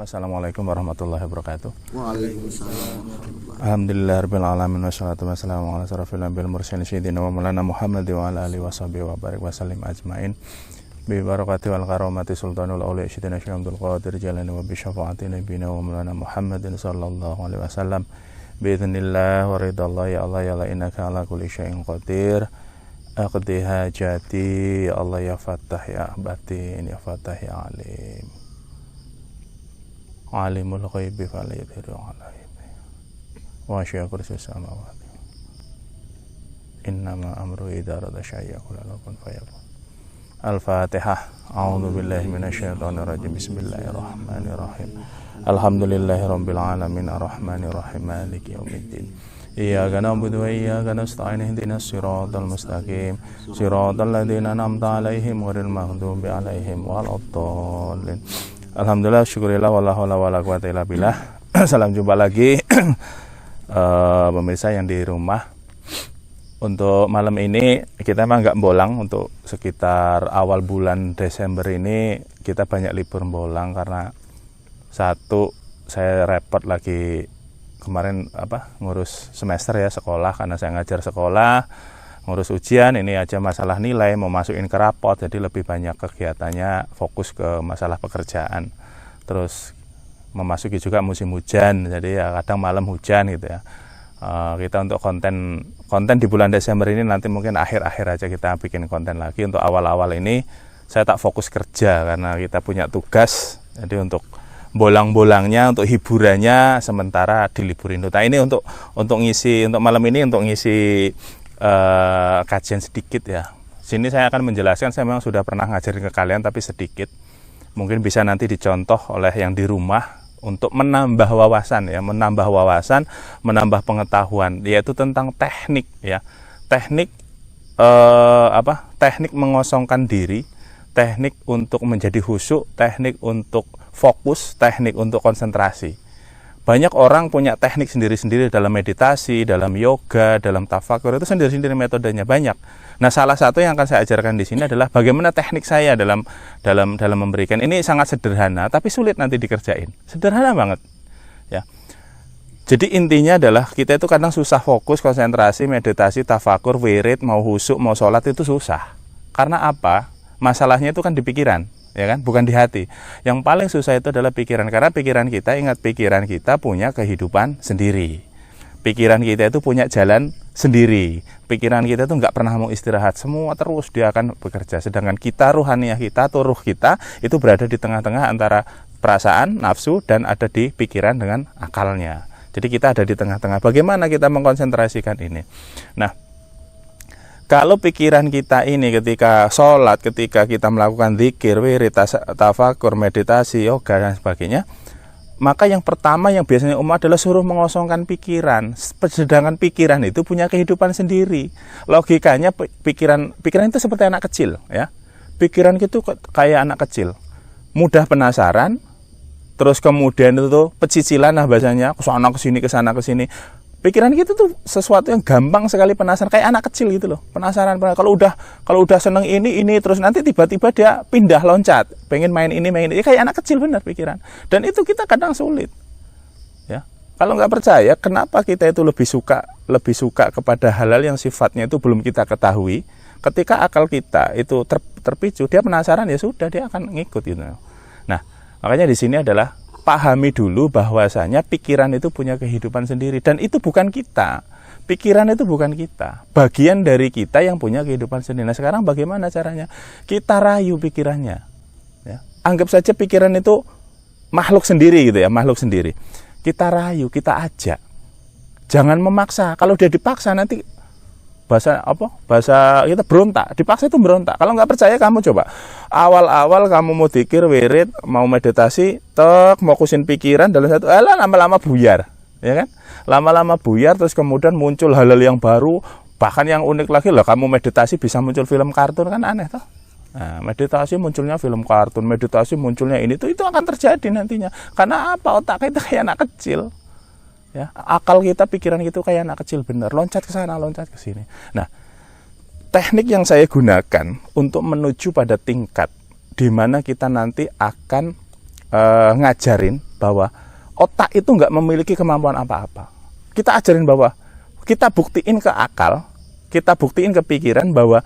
Assalamualaikum warahmatullahi wabarakatuh. Waalaikumsalam. Alhamdulillahirabbil alamin wassalatu wassalamu ala asyrofil anbiya'i wal mursalin sayyidina wa maulana Muhammad wa ala alihi washabihi wa barik wa sallim ajmain. Bi barakati wal karamati sultanul auliya sayyidina Syekh Abdul Qadir Jalani wa bi syafaati nabiyina wa maulana Muhammadin sallallahu alaihi wasallam. Bi idznillah wa ridallah ya Allah ya la innaka ala kulli syai'in qadir. Aqdi hajati ya Allah ya Fattah ya Batin ya Fattah ya Alim. Alimul ghaibi fala yudhiru ala ghaibi wa syaa kursi samawati. Innama amru idza arada syai'an yaqulu lahu kun fayakun. Al-Fatihah. A'udzu billahi minasyaitonir rajim. Bismillahirrahmanirrahim. Alhamdulillahirabbil alamin arrahmanir rahim maliki yaumiddin. Iyyaka na'budu wa iyyaka nasta'in ihdinas siratal mustaqim siratal ladzina an'amta 'alaihim ghairil maghdubi 'alaihim waladdallin. Alhamdulillah, syukurillah, wala haula wala quwata illa billah. Salam jumpa lagi pemirsa yang di rumah. Untuk malam ini kita emang nggak bolang. Untuk sekitar awal bulan Desember ini kita banyak libur bolang karena satu, saya repot lagi kemarin ngurus semester ya, sekolah, karena saya ngajar sekolah, ngurus ujian, ini aja masalah nilai, mau masukin ke rapot, jadi lebih banyak kegiatannya fokus ke masalah pekerjaan. Terus memasuki juga musim hujan, jadi ya kadang malam hujan gitu ya. Kita untuk konten di bulan Desember ini nanti mungkin akhir-akhir aja kita bikin konten lagi. Untuk awal-awal ini saya tak fokus kerja karena kita punya tugas, jadi untuk bolang-bolangnya, untuk hiburannya sementara diliburin. Nah ini untuk ngisi, untuk malam ini untuk ngisi kajian sedikit ya. Sini saya akan menjelaskan, saya memang sudah pernah ngajarin ke kalian tapi sedikit. Mungkin bisa nanti dicontoh oleh yang di rumah untuk menambah wawasan ya, menambah pengetahuan, yaitu tentang teknik ya. Teknik teknik mengosongkan diri, teknik untuk menjadi khusyuk, teknik untuk fokus, teknik untuk konsentrasi. Banyak orang punya teknik sendiri-sendiri dalam meditasi, dalam yoga, dalam tafakur, itu sendiri-sendiri metodenya banyak. Nah, salah satu yang akan saya ajarkan di sini adalah bagaimana teknik saya dalam memberikan. Ini sangat sederhana, tapi sulit nanti dikerjain. Sederhana banget, ya. Jadi intinya adalah kita itu kadang susah fokus, konsentrasi, meditasi, tafakur, wirid, mau khusyuk, mau sholat itu susah. Karena apa? Masalahnya itu kan di pikiran. Ya kan, bukan di hati. Yang paling susah itu adalah pikiran, karena pikiran kita, ingat, pikiran kita punya kehidupan sendiri. Pikiran kita itu punya jalan sendiri. Pikiran kita itu nggak pernah mau istirahat, semua terus dia akan bekerja. Sedangkan kita, ruhaniyah kita atau ruh kita itu berada di tengah-tengah antara perasaan, nafsu, dan ada di pikiran dengan akalnya. Jadi kita ada di tengah-tengah. Bagaimana kita mengkonsentrasikan ini? Nah, kalau pikiran kita ini ketika sholat, ketika kita melakukan zikir, wirid, tafakur, meditasi, yoga, dan sebagainya, maka yang pertama yang biasanya umat adalah suruh mengosongkan pikiran. Sedangkan pikiran itu punya kehidupan sendiri. Logikanya pikiran itu seperti anak kecil, ya. Pikiran itu kayak anak kecil, mudah penasaran, terus kemudian itu pecicilan, nah bahasanya kesana kesini. Pikiran kita tuh sesuatu yang gampang sekali penasaran, kayak anak kecil gitu loh. Penasaran. Kalau udah seneng ini terus nanti tiba-tiba dia pindah loncat, pengen main ini. Ya, kayak anak kecil benar pikiran. Dan itu kita kadang sulit. Ya. Kalau nggak percaya, kenapa kita itu lebih suka kepada hal-hal yang sifatnya itu belum kita ketahui? Ketika akal kita itu terpicu, dia penasaran, ya sudah, dia akan ngikut gitu. Nah, makanya di sini adalah pahami dulu bahwasanya pikiran itu punya kehidupan sendiri, dan itu bukan kita. Pikiran itu bukan kita, bagian dari kita yang punya kehidupan sendiri. Nah, sekarang bagaimana caranya? Kita rayu pikirannya, ya. Anggap saja pikiran itu makhluk sendiri gitu ya, makhluk sendiri. Kita rayu, kita ajak. Jangan memaksa. Kalau dia dipaksa nanti bahasa kita berontak. Dipaksa itu berontak. Kalau nggak percaya, kamu coba awal-awal kamu mau dzikir, wirid, mau meditasi, fokusin pikiran dalam satu, lama-lama buyar, ya kan? Lama-lama buyar, terus kemudian muncul hal-hal yang baru, bahkan yang unik lagi lah, kamu meditasi bisa muncul film kartun, kan aneh toh? Nah, meditasi munculnya film kartun, meditasi munculnya ini tuh, itu akan terjadi nantinya. Karena apa? Otak kita kayak anak kecil. Ya, akal kita, pikiran itu kayak anak kecil bener, loncat ke sana, loncat ke sini. Nah, teknik yang saya gunakan untuk menuju pada tingkat di mana kita nanti akan ngajarin bahwa otak itu nggak memiliki kemampuan apa-apa. Kita ajarin bahwa, kita buktiin ke akal, kita buktiin ke pikiran bahwa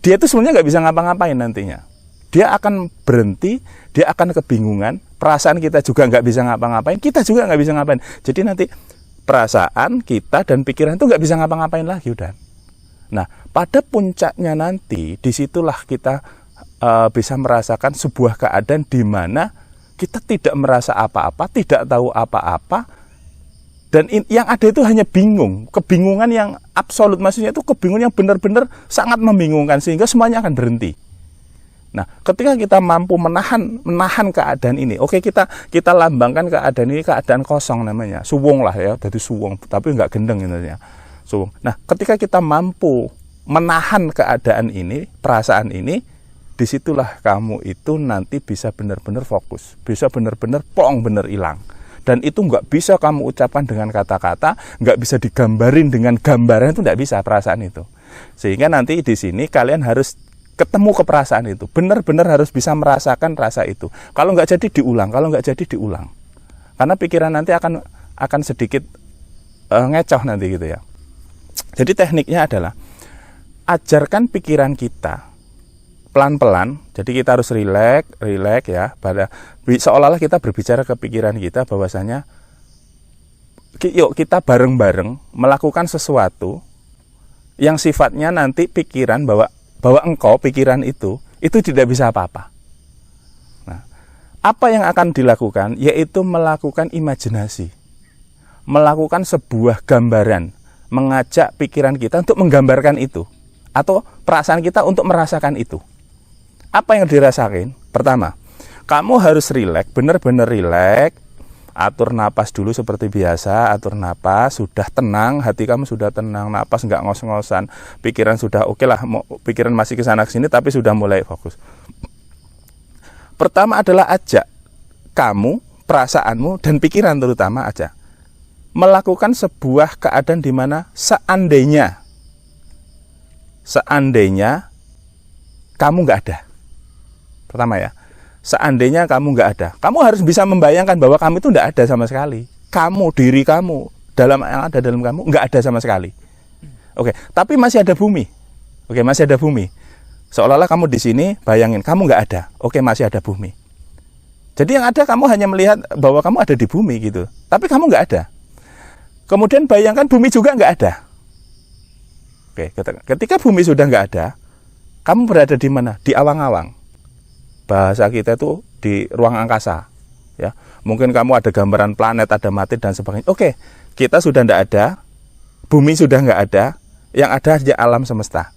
dia itu sebenarnya nggak bisa ngapa-ngapain nantinya. Dia akan berhenti, dia akan kebingungan, perasaan kita juga nggak bisa ngapa-ngapain, kita juga nggak bisa ngapain. Jadi nanti perasaan kita dan pikiran itu nggak bisa ngapa-ngapain lagi udah. Nah, pada puncaknya nanti, disitulah kita bisa merasakan sebuah keadaan di mana kita tidak merasa apa-apa, tidak tahu apa-apa, dan yang ada itu hanya bingung, kebingungan yang absolut, maksudnya itu kebingungan yang benar-benar sangat membingungkan, sehingga semuanya akan berhenti. Nah, ketika kita mampu menahan keadaan ini, oke, kita lambangkan keadaan ini keadaan kosong namanya, suwung lah ya, jadi suwung, tapi nggak gendeng intinya, suwung. Nah, ketika kita mampu menahan keadaan ini, perasaan ini, disitulah kamu itu nanti bisa benar-benar fokus, bisa benar-benar plong, benar hilang. Dan itu nggak bisa kamu ucapkan dengan kata-kata, nggak bisa digambarin dengan gambaran, itu nggak bisa perasaan itu. Sehingga nanti di sini kalian harus ketemu ke perasaan itu, benar-benar harus bisa merasakan rasa itu. Kalau nggak jadi diulang, kalau nggak jadi diulang, karena pikiran nanti akan sedikit ngecoh nanti gitu ya. Jadi tekniknya adalah ajarkan pikiran kita pelan-pelan. Jadi kita harus rileks ya. Seolah-olah kita berbicara ke pikiran kita bahwasanya, yuk kita bareng-bareng melakukan sesuatu yang sifatnya nanti pikiran bahwa engkau, pikiran itu tidak bisa apa-apa. Nah, apa yang akan dilakukan? Yaitu melakukan imajinasi, melakukan sebuah gambaran, mengajak pikiran kita untuk menggambarkan itu, atau perasaan kita untuk merasakan itu. Apa yang dirasakan? Pertama, kamu harus rileks, benar-benar rileks, atur napas dulu seperti biasa, atur napas, sudah tenang, hati kamu sudah tenang, napas nggak ngos-ngosan, pikiran sudah oke lah, pikiran masih kesana kesini tapi sudah mulai fokus. Pertama adalah ajak kamu, perasaanmu dan pikiran terutama aja melakukan sebuah keadaan di mana seandainya kamu nggak ada. Pertama ya, seandainya kamu nggak ada, kamu harus bisa membayangkan bahwa kamu itu nggak ada sama sekali. Kamu, diri kamu, yang ada dalam kamu nggak ada sama sekali. Oke, tapi masih ada bumi. Oke, masih ada bumi. Seolah-olah kamu di sini, bayangin kamu nggak ada. Oke, masih ada bumi. Jadi yang ada kamu hanya melihat bahwa kamu ada di bumi gitu. Tapi kamu nggak ada. Kemudian bayangkan bumi juga nggak ada. Oke, ketika bumi sudah nggak ada, kamu berada di mana? Di awang-awang. Bahasa kita itu di ruang angkasa. Ya, mungkin kamu ada gambaran planet, ada materi dan sebagainya. Oke, kita sudah tidak ada, bumi sudah nggak ada, yang ada hanya alam semesta.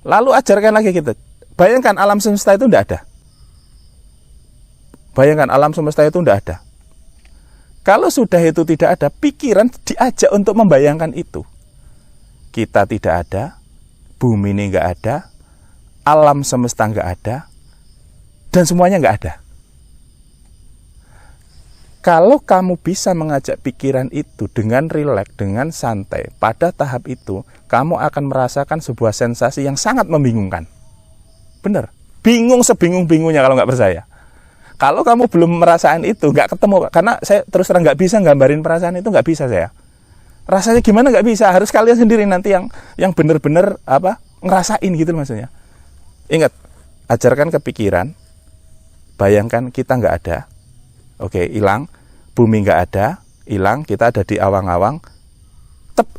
Lalu ajarkan lagi kita, bayangkan alam semesta itu tidak ada. Bayangkan alam semesta itu tidak ada. Kalau sudah itu tidak ada, pikiran diajak untuk membayangkan itu. Kita tidak ada, bumi ini nggak ada, alam semesta nggak ada, dan semuanya nggak ada. Kalau kamu bisa mengajak pikiran itu dengan rileks, dengan santai, pada tahap itu, kamu akan merasakan sebuah sensasi yang sangat membingungkan. Bener, bingung sebingung-bingungnya kalau nggak percaya. Kalau kamu belum merasakan itu, nggak ketemu, karena saya terus terang nggak bisa gambarin perasaan itu, nggak bisa saya. Rasanya gimana nggak bisa, harus kalian sendiri nanti yang bener-bener ngerasain gitu maksudnya. Ingat, ajarkan ke pikiran. Bayangkan kita nggak ada, oke, hilang, bumi nggak ada, hilang, kita ada di awang-awang,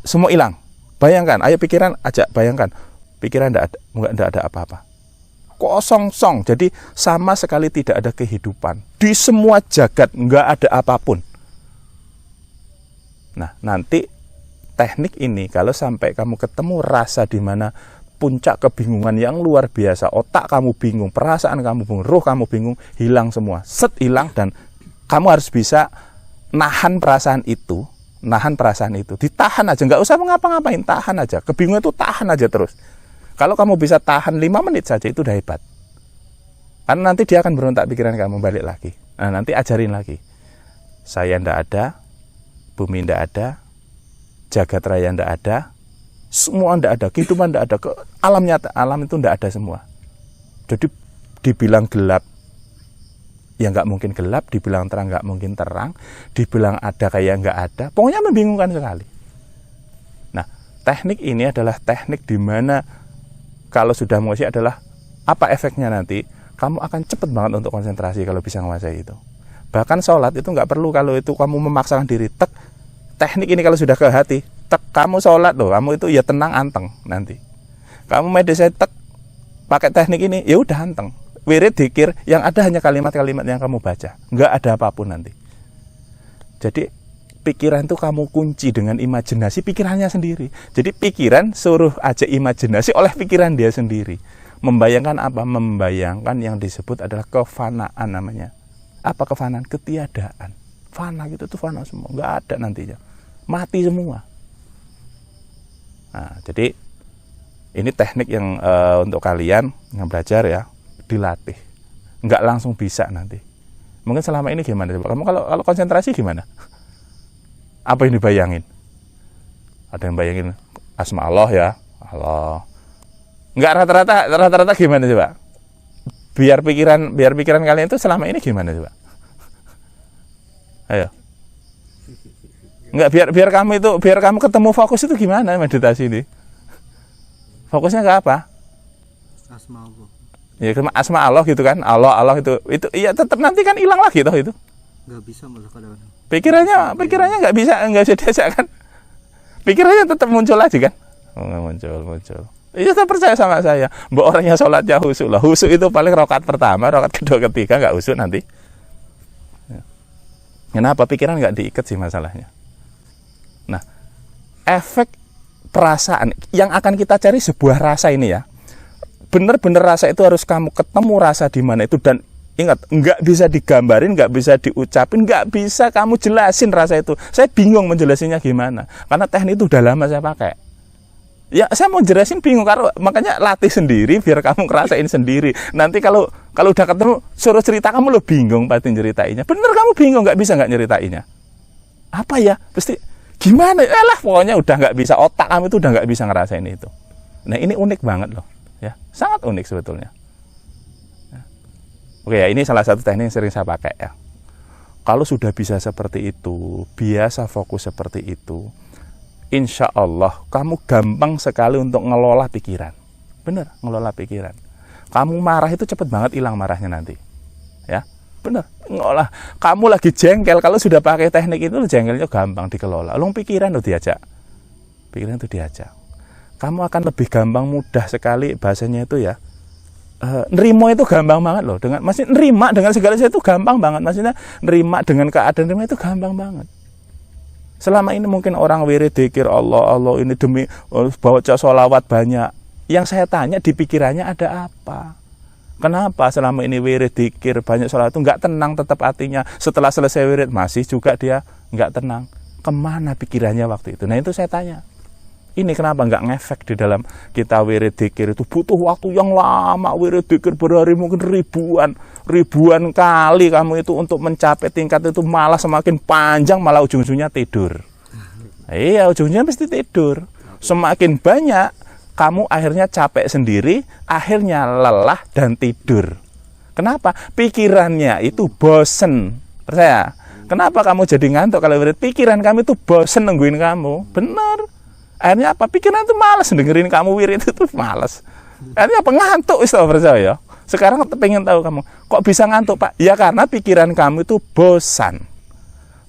semua hilang. Bayangkan, ayo pikiran ajak bayangkan, pikiran nggak ada apa-apa, kosong, jadi sama sekali tidak ada kehidupan di semua jagat, nggak ada apapun. Nah, nanti teknik ini kalau sampai kamu ketemu rasa di mana puncak kebingungan yang luar biasa, otak kamu bingung, perasaan kamu bingung, roh kamu bingung, hilang semua, hilang, dan kamu harus bisa nahan perasaan itu, ditahan aja, nggak usah mengapa-ngapain, tahan aja, kebingungan itu tahan aja terus. Kalau kamu bisa tahan 5 menit saja, itu udah hebat. Karena nanti dia akan berontak pikiran kamu balik lagi. Nah, nanti ajarin lagi, saya ndak ada, bumi ndak ada, jagat raya ndak ada, semua ndak ada, kehidupan ndak ada, alam nyata, alam itu ndak ada semua. Jadi dibilang gelap, ya nggak mungkin gelap, dibilang terang nggak mungkin terang, dibilang ada kayak nggak ada, pokoknya membingungkan sekali. Nah, teknik ini adalah teknik di mana kalau sudah menguasai adalah apa efeknya nanti, kamu akan cepet banget untuk konsentrasi kalau bisa menguasai itu. Bahkan sholat itu nggak perlu kalau itu kamu memaksakan diri, teknik ini kalau sudah ke hati, kamu sholat loh, kamu itu ya tenang anteng nanti. Kamu meditasi pakai teknik ini, ya udah anteng. Wirid dzikir yang ada hanya kalimat-kalimat yang kamu baca, nggak ada apapun nanti. Jadi pikiran itu kamu kunci dengan imajinasi pikirannya sendiri. Jadi pikiran suruh aja imajinasi oleh pikiran dia sendiri. Membayangkan apa? Membayangkan yang disebut adalah kefanaan namanya. Apa kefanaan? Ketiadaan. Fana gitu tuh fana semua, nggak ada nantinya. Mati semua. Nah, jadi ini teknik yang untuk kalian yang belajar ya, dilatih. Nggak langsung bisa nanti. Mungkin selama ini gimana? Kamu kalau konsentrasi gimana? Apa yang dibayangin? Ada yang bayangin asma Allah ya, Allah. Nggak rata-rata gimana coba? Biar pikiran kalian itu selama ini gimana coba? Ayo. Enggak, biar kamu ketemu fokus itu gimana meditasi ini? Fokusnya ke apa? Asma Allah. Ya asma Allah gitu kan. Allah itu iya tetap nanti kan hilang lagi toh itu. Enggak bisa malah kadang-kadang. Pikirannya enggak bisa diajak kan. Pikirannya tetap muncul aja kan. Oh, muncul. Iya, saya percaya sama saya. Mbok orangnya sholatnya khusyuk lah. Khusyuk itu paling rakaat pertama, rakaat kedua, ketiga enggak khusyuk nanti. Kenapa? Pikiran nggak diikat sih masalahnya. Nah, efek perasaan yang akan kita cari sebuah rasa ini ya. Bener-bener rasa itu harus kamu ketemu rasa di mana itu, dan ingat, nggak bisa digambarin, nggak bisa diucapin, nggak bisa kamu jelasin rasa itu. Saya bingung menjelasinya gimana, karena teknik itu udah lama saya pakai. Ya, saya mau jelasin bingung, karena makanya latih sendiri biar kamu ngerasain sendiri. Nanti kalau udah ketemu suruh cerita, kamu lo bingung pasti ceritainnya. Bener, kamu bingung nggak nyeritainnya. Apa ya? Pasti gimana? Pokoknya udah nggak bisa, otak kamu itu udah nggak bisa ngerasain itu. Nah, ini unik banget loh, ya, sangat unik sebetulnya. Oke ya, ini salah satu teknik yang sering saya pakai ya. Kalau sudah bisa seperti itu, biasa fokus seperti itu, insya Allah kamu gampang sekali untuk ngelola pikiran. Bener, ngelola pikiran. Kamu marah itu cepet banget hilang marahnya nanti. Ya, bener. Ngolah. Kamu lagi jengkel, kalau sudah pakai teknik itu jengkelnya gampang dikelola. Long pikiran itu diajak. Pikiran itu diajak. Kamu akan lebih gampang, mudah sekali bahasanya itu ya. Nerimo itu gampang banget loh. Maksudnya nerima dengan segala sesuatu itu gampang banget. Maksudnya nerima dengan keadaan nerima itu gampang banget. Selama ini mungkin orang wirid dzikir Allah ini demi baca sholawat banyak. Yang saya tanya di pikirannya ada apa? Kenapa selama ini wirid dzikir banyak sholawat itu nggak tenang tetap hatinya? Setelah selesai wirid masih juga dia nggak tenang. Kemana pikirannya waktu itu? Nah, itu saya tanya. Ini kenapa nggak ngefek di dalam kita wirid dzikir itu butuh waktu yang lama, wirid dzikir berhari mungkin ribuan kali kamu itu untuk mencapai tingkat itu, malah semakin panjang malah ujung-ujungnya tidur. Iya, ujungnya pasti tidur. Semakin banyak kamu akhirnya capek sendiri, akhirnya lelah dan tidur. Kenapa? Pikirannya itu bosen. Percaya? Kenapa kamu jadi ngantuk kalau wirid? Pikiran kamu itu bosen nungguin kamu. Benar. Akhirnya apa? Pikiran itu malas dengerin kamu wirid itu malas. Akhirnya apa? Ngantuk, istilah percaya. Sekarang pengen tahu kamu, kok bisa ngantuk, Pak? Ya karena pikiran kamu itu bosan.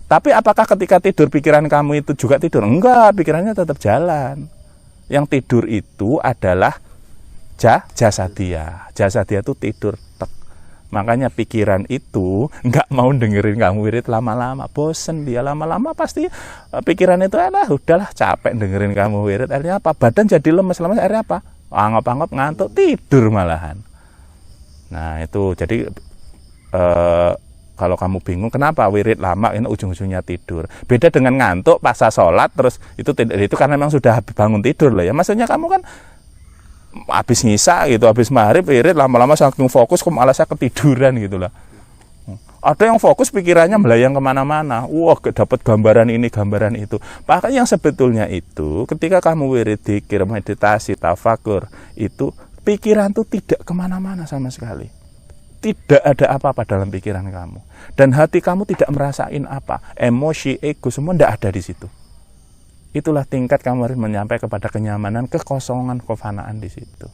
Tapi apakah ketika tidur pikiran kamu itu juga tidur? Enggak, pikirannya tetap jalan. Yang tidur itu adalah jasadia. Jasadia itu tidur. Makanya pikiran itu nggak mau dengerin kamu wirid lama-lama, bosen dia lama-lama pasti pikiran itu udahlah capek dengerin kamu wirid. Akhirnya apa? Badan jadi lemes, akhirnya apa? Anggap-anggap ngantuk, tidur malahan. Nah itu jadi kalau kamu bingung kenapa wirid lama ini ujung-ujungnya tidur. Beda dengan ngantuk pasca sholat terus itu karena memang sudah bangun tidur loh ya. Maksudnya kamu kan habis ngisa gitu, habis maghrib wirid lama-lama saking fokus kok malah saya ketiduran gitu lah. Ada yang fokus pikirannya melayang kemana-mana, wah dapat gambaran ini gambaran itu. Bahkan yang sebetulnya itu ketika kamu wirid dzikir, meditasi, tafakur, itu pikiran tuh tidak kemana-mana sama sekali. tidak ada apa-apa dalam pikiran kamu. Dan hati kamu tidak merasain apa. Emosi, ego, semua tidak ada di situ. Itulah tingkat kamu harus menyampai kepada kenyamanan, kekosongan, kefanaan di situ.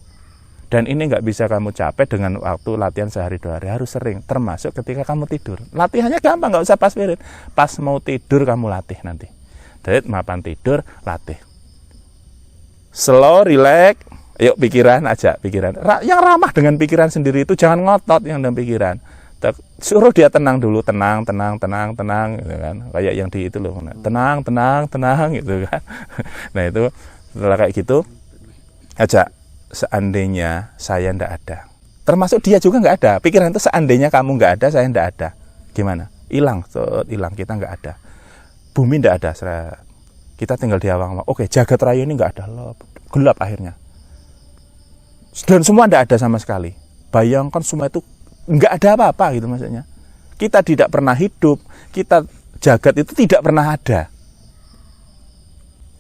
Dan ini nggak bisa kamu capai dengan waktu latihan sehari 2 hari. Harus sering, termasuk ketika kamu tidur. Latihannya gampang, nggak usah pas wirid. Pas mau tidur kamu latih nanti. Dari mapan tidur, latih. Slow, relax. Yuk pikiran aja, pikiran. Yang ramah dengan pikiran sendiri itu jangan ngotot yang dalam pikiran. Suruh dia tenang dulu, tenang, gitu kan. Kayak yang di itu loh, tenang, gitu kan. Nah itu setelah kayak gitu, aja seandainya saya ndak ada. Termasuk dia juga nggak ada. Pikiran itu seandainya kamu nggak ada, saya ndak ada. Gimana? Hilang, kita nggak ada. Bumi ndak ada, kita tinggal di awang. Oke, jagat raya ini nggak ada, gelap akhirnya. Dan semua tidak ada sama sekali. Bayangkan semua itu nggak ada apa-apa gitu maksudnya. Kita tidak pernah hidup, kita jagat itu tidak pernah ada.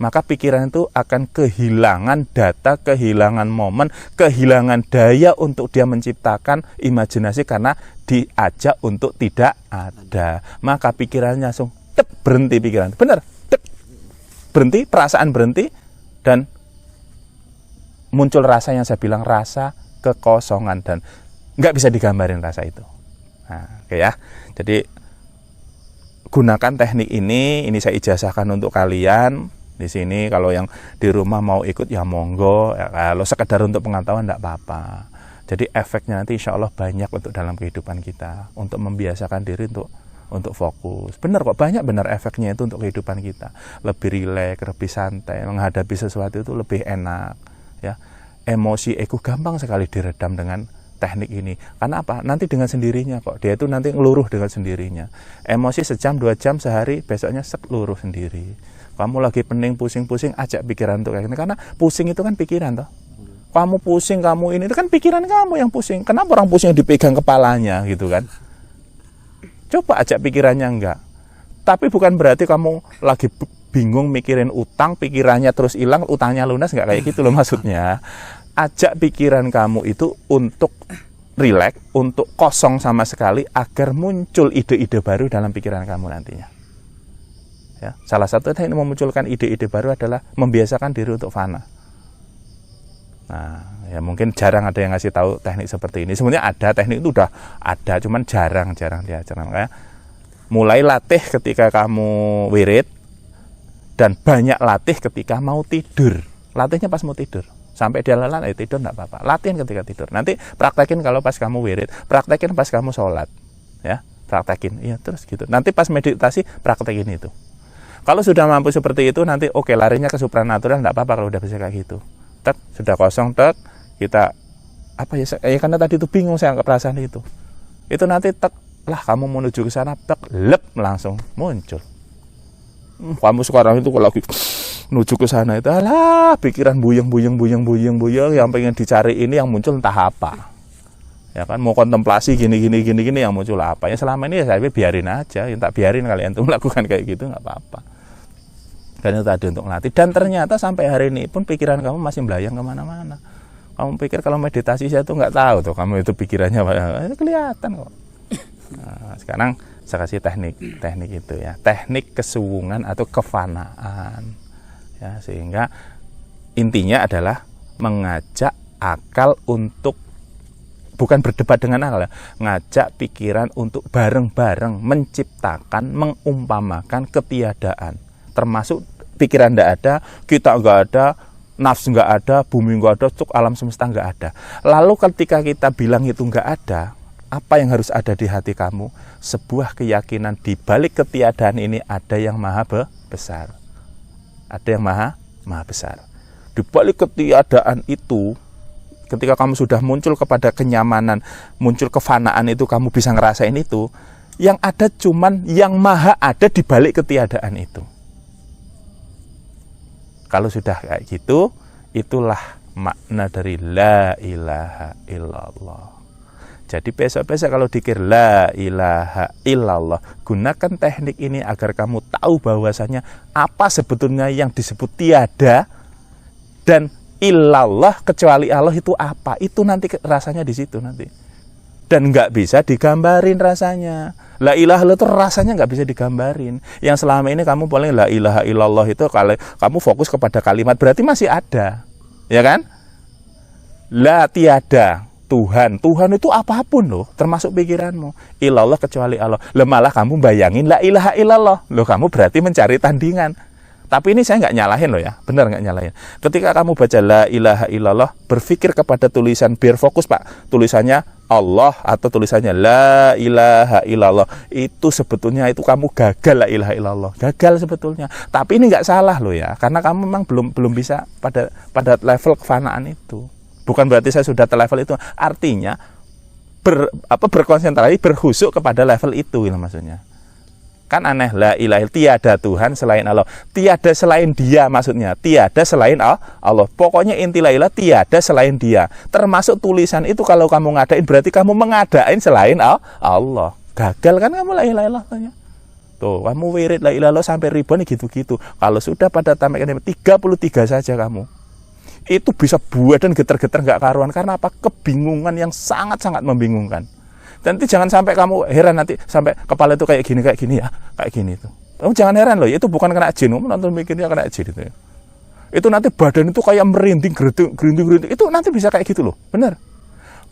Maka pikiran itu akan kehilangan data, kehilangan momen, kehilangan daya untuk dia menciptakan imajinasi karena diajak untuk tidak ada. Maka pikirannya langsung berhenti pikiran. Benar, berhenti, perasaan berhenti, dan muncul rasa yang saya bilang rasa kekosongan dan nggak bisa digambarin rasa itu. Nah, oke ya. Jadi gunakan teknik ini saya ijazahkan untuk kalian di sini. Kalau yang di rumah mau ikut ya monggo. Ya, kalau sekedar untuk pengetahuan nggak apa-apa. Jadi efeknya nanti insya Allah banyak untuk dalam kehidupan kita, untuk membiasakan diri untuk fokus. Benar kok, banyak benar efeknya itu untuk kehidupan kita. Lebih rileks, lebih santai, menghadapi sesuatu itu lebih enak. Ya, emosi ego gampang sekali diredam dengan teknik ini. Karena apa? Nanti dengan sendirinya kok. Dia itu nanti ngeluruh dengan sendirinya. Emosi sejam 2 jam sehari, besoknya seluruh sendiri. Kamu lagi pening, pusing-pusing, ajak pikiran untuk kayak gini. Karena pusing itu kan pikiran toh. Kamu pusing, kamu ini itu kan pikiran kamu yang pusing. Kenapa orang pusing dipegang kepalanya gitu kan? Coba ajak pikirannya enggak. Tapi bukan berarti kamu lagi bingung mikirin utang, pikirannya terus hilang, utangnya lunas, nggak kayak gitu loh maksudnya. Ajak pikiran kamu itu untuk rileks, untuk kosong sama sekali, agar muncul ide-ide baru dalam pikiran kamu nantinya. Ya, salah satu yang memunculkan ide-ide baru adalah membiasakan diri untuk fana. Nah, ya mungkin jarang ada yang ngasih tahu teknik seperti ini. Sebenarnya ada, teknik itu udah ada, cuman jarang diajarkan. Kayak mulai latih ketika kamu wirid, dan banyak latih ketika mau tidur. Latihnya pas mau tidur. Sampai dia lelah, tidur enggak apa-apa. Latihan ketika tidur. Nanti praktekin kalau pas kamu wirid, praktekin pas kamu sholat. Ya, praktekin. Iya, terus gitu. Nanti pas meditasi, praktekin itu. Kalau sudah mampu seperti itu, nanti oke, larinya ke supranatural, enggak apa-apa kalau udah bisa kayak gitu. Tek, sudah kosong, tek, kita apa ya, karena tadi itu bingung saya perasaan itu. Itu nanti tek, lah kamu menuju ke sana, tek, lep, langsung muncul. Kamu sekarang itu kalau lagi menuju ke sana itu alah pikiran buyeng yang pengen dicari ini yang muncul entah apa. Ya kan, mau kontemplasi gini yang muncul apa. Ya selama ini ya saya biarin aja, ya tak biarin kalian tuh melakukan kayak gitu nggak apa-apa. Karena tadi untuk latih, dan ternyata sampai hari ini pun pikiran kamu masih melayang kemana-mana. Kamu pikir kalau meditasi saya tuh nggak tahu tuh kamu itu pikirannya itu kelihatan kok. Nah, sekarang saya kasih teknik itu ya, teknik kesuwungan atau kefanaan ya, sehingga intinya adalah mengajak akal untuk bukan berdebat dengan akal ya, ngajak pikiran untuk bareng-bareng menciptakan, mengumpamakan ketiadaan, termasuk pikiran tidak ada, kita nggak ada, nafsu nggak ada, bumi nggak ada, cuk alam semesta nggak ada. Lalu ketika kita bilang itu nggak ada, apa yang harus ada di hati kamu? Sebuah keyakinan di balik ketiadaan ini ada yang maha besar. Ada yang maha besar. Di balik ketiadaan itu, ketika kamu sudah muncul kepada kenyamanan, muncul kefanaan itu, kamu bisa ngerasain itu. Yang ada cuman yang maha ada di balik ketiadaan itu. Kalau sudah kayak gitu, itulah makna dari la ilaha illallah. Jadi besok-besok kalau dikir la ilaha illallah, gunakan teknik ini agar kamu tahu bahwasanya apa sebetulnya yang disebut tiada, dan illallah kecuali Allah itu apa. Itu nanti rasanya di situ nanti. Dan nggak bisa digambarin rasanya. La ilaha illallah itu rasanya nggak bisa digambarin. Yang selama ini kamu paling la ilaha illallah itu kalau kamu fokus kepada kalimat berarti masih ada, ya kan? La tiada Tuhan. Tuhan itu apapun loh, termasuk pikiranmu. Ilallah kecuali Allah. Malah kamu bayangin la ilaha illallah. Loh kamu berarti mencari tandingan. Tapi ini saya nggak nyalahin loh ya, benar nggak nyalahin. Ketika kamu baca la ilaha illallah, berpikir kepada tulisan, biar fokus Pak. Tulisannya Allah atau tulisannya la ilaha illallah. Itu sebetulnya itu kamu gagal la ilaha illallah. Gagal sebetulnya. Tapi ini nggak salah loh ya, karena kamu memang belum bisa pada level kefanaan itu. Bukan berarti saya sudah ke level itu. Artinya berkonsentrasi, berhusuk kepada level itu gitu maksudnya. Kan aneh, la ilaha tiada Tuhan selain Allah. Tiada selain dia maksudnya. Tiada selain Allah. Pokoknya inti la ilaha tiada selain dia. Termasuk tulisan itu kalau kamu ngadain berarti kamu mengadain selain Allah. Gagal kan kamu la ilaha illallahnya. Tuh, kamu wirid la ilaha illallah sampai ribuan gitu-gitu. Kalau sudah pada tamat 33 saja kamu. Itu bisa buat dan getar-getar nggak karuan. Karena apa? Kebingungan yang sangat-sangat membingungkan. Nanti jangan sampai kamu heran nanti sampai kepala itu kayak gini ya, kayak gini itu. Kamu jangan heran loh, itu bukan kena jin, kamu nonton mikirnya kena jin itu ya. Itu nanti badan itu kayak merinding, gerinding, itu nanti bisa kayak gitu loh, bener.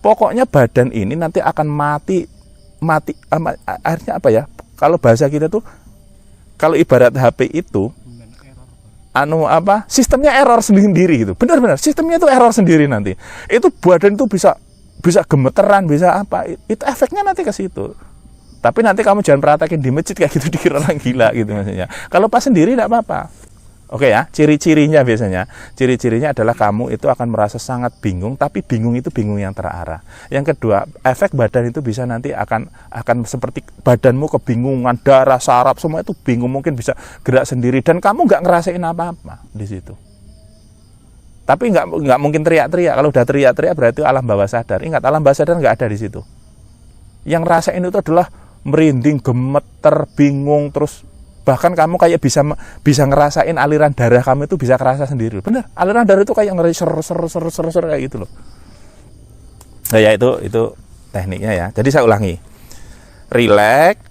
Pokoknya badan ini nanti akan mati, akhirnya apa ya? Kalau bahasa kita tuh, kalau ibarat HP itu, sistemnya error sendiri gitu, bener-bener, sistemnya itu error sendiri nanti. Itu badan itu bisa gemeteran, bisa apa, itu efeknya nanti ke situ. Tapi nanti kamu jangan praktekin di masjid kayak gitu, dikira orang gila gitu maksudnya. Kalau pas sendiri tidak apa-apa. Oke ya, ciri-cirinya biasanya. Ciri-cirinya adalah kamu itu akan merasa sangat bingung, tapi bingung itu bingung yang terarah. Yang kedua, efek badan itu bisa nanti akan seperti badanmu kebingungan, darah, saraf, semua itu bingung, mungkin bisa gerak sendiri dan kamu nggak ngerasain apa-apa di situ. Tapi nggak mungkin teriak-teriak. Kalau udah teriak-teriak berarti alam bawah sadar. Ingat, alam bawah sadar nggak ada di situ. Yang rasain itu adalah merinding, gemeter, bingung, terus bahkan kamu kayak bisa ngerasain aliran darah kamu itu bisa kerasa sendiri. Bener, aliran darah itu kayak ser kayak gitu loh. Nah ya itu tekniknya ya. Jadi saya ulangi. Relax,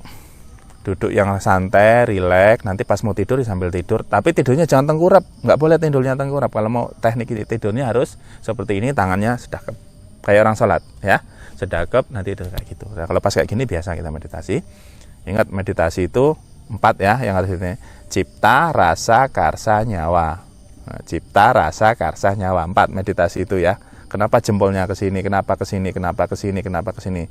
duduk yang santai, rileks. Nanti pas mau tidur sambil tidur, tapi tidurnya jangan tengkurap, nggak boleh tidurnya tengkurap. Kalau mau teknik tidurnya harus seperti ini, tangannya sedekap, kayak orang sholat ya, sedekap, nanti tidur kayak gitu. Nah, kalau pas kayak gini biasa kita meditasi. Ingat, meditasi itu 4 ya yang harus ini: cipta, rasa, karsa, nyawa. Nah, cipta, rasa, karsa, nyawa, 4 meditasi itu ya. Kenapa jempolnya ke sini, kenapa ke sini, kenapa ke sini, kenapa ke sini.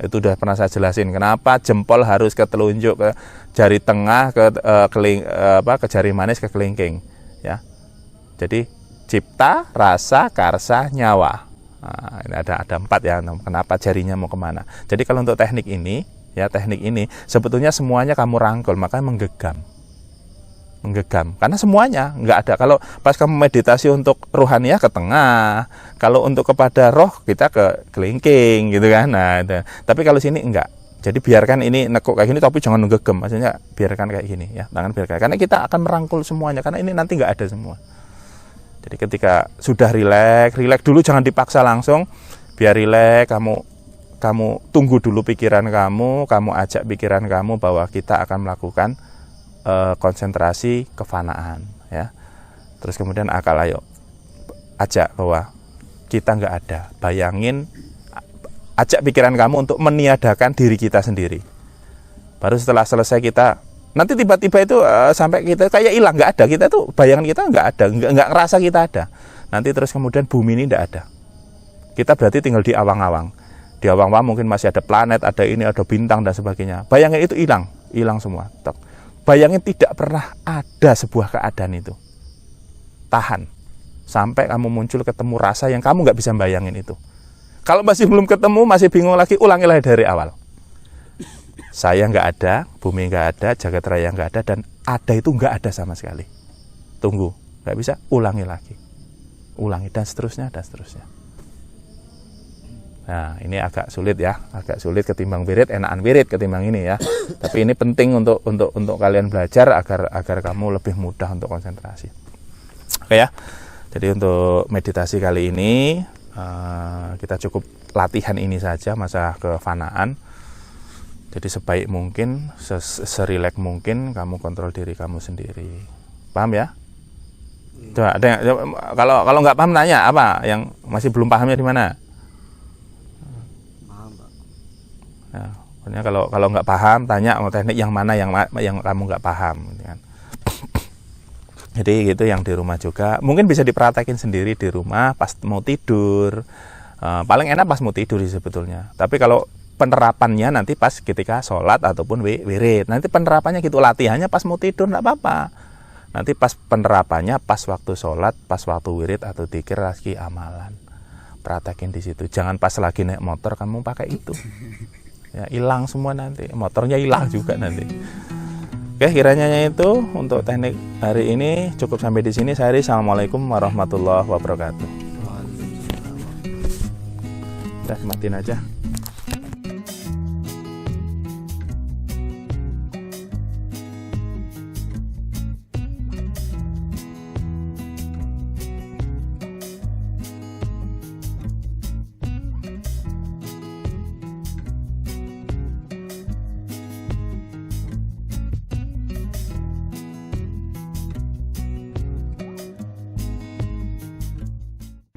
Itu udah pernah saya jelasin kenapa jempol harus ke telunjuk, ke jari tengah, ke jari manis, ke kelingking ya. Jadi cipta, rasa, karsa, nyawa. Nah, ini ada 4 ya, kenapa jarinya mau kemana. Jadi kalau untuk teknik ini sebetulnya semuanya kamu rangkul, makanya menggegam, karena semuanya nggak ada. Kalau pas kamu meditasi untuk rohaniah ke tengah, kalau untuk kepada roh kita ke kelingking gitu kan. Nah itu. Tapi kalau sini enggak, jadi biarkan ini nekuk kayak gini tapi jangan menggegam, maksudnya biarkan kayak gini ya, tangan biarkan, karena kita akan merangkul semuanya, karena ini nanti nggak ada semua. Jadi ketika sudah rileks dulu, jangan dipaksa langsung, biar rileks, kamu tunggu dulu pikiran kamu ajak pikiran kamu bahwa kita akan melakukan konsentrasi kefanaan ya. Terus kemudian akal ayo ajak bahwa kita nggak ada, bayangin, ajak pikiran kamu untuk meniadakan diri kita sendiri. Baru setelah selesai kita nanti tiba-tiba itu sampai kita kayak hilang, nggak ada, kita tuh bayangan kita nggak ada, nggak ngerasa kita ada. Nanti terus kemudian bumi ini nggak ada, kita berarti tinggal di awang-awang. Di awang-awang mungkin masih ada planet, ada ini, ada bintang dan sebagainya. Bayangin itu hilang semua. Bayangin tidak pernah ada sebuah keadaan itu. Tahan sampai kamu muncul ketemu rasa yang kamu nggak bisa bayangin itu. Kalau masih belum ketemu, masih bingung lagi, ulangi lagi dari awal. Saya nggak ada, bumi nggak ada, jagat raya nggak ada, dan ada itu nggak ada sama sekali. Tunggu, nggak bisa, ulangi lagi, dan seterusnya. Nah, ini agak sulit ketimbang wirid, enakan wirid ketimbang ini ya. Tapi ini penting untuk kalian belajar agar kamu lebih mudah untuk konsentrasi. Oke ya. Jadi untuk meditasi kali ini kita cukup latihan ini saja, masa kefanaan. Jadi sebaik mungkin, serileks mungkin kamu kontrol diri kamu sendiri. Paham ya? Coba ada yang, kalau nggak paham tanya apa yang masih belum pahamnya di mana? Paham, Pak. Nah, pokoknya kalau nggak paham tanya mau teknik yang mana yang kamu nggak paham, gitu kan. Jadi gitu yang di rumah juga mungkin bisa dipraktekin sendiri di rumah pas mau tidur. Paling enak pas mau tidur sih sebetulnya. Tapi kalau penerapannya nanti pas ketika sholat ataupun wirid. Nanti penerapannya gitu, latihannya pas mau tidur nggak apa-apa. Nanti pas penerapannya pas waktu sholat, pas waktu wirid atau dzikir lagi amalan. Praktekin di situ. Jangan pas lagi naik motor kamu pakai itu. Ya hilang semua nanti. Motornya hilang juga nanti. Oke, kiranya itu untuk teknik hari ini cukup sampai di sini. Saya Ri, assalamualaikum warahmatullahi wabarakatuh. Udah matiin aja.